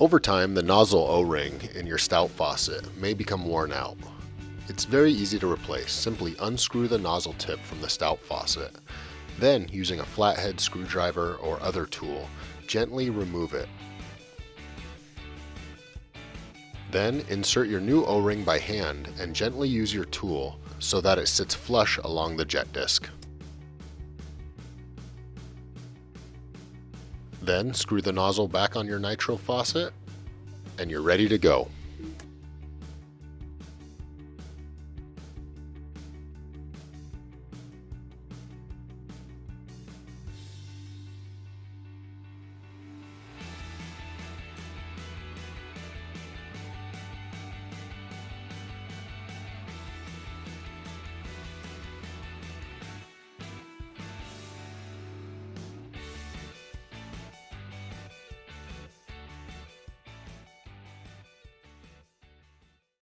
Over time, the nozzle O-ring in your Stout faucet may become worn out. It's very easy to replace. Simply unscrew the nozzle tip from the Stout faucet. Then, using a flathead screwdriver or other tool, gently remove it. Then, insert your new O-ring by hand and gently use your tool so that it sits flush along the jet disc. Then, screw the nozzle back on your Nitro faucet, and you're ready to go.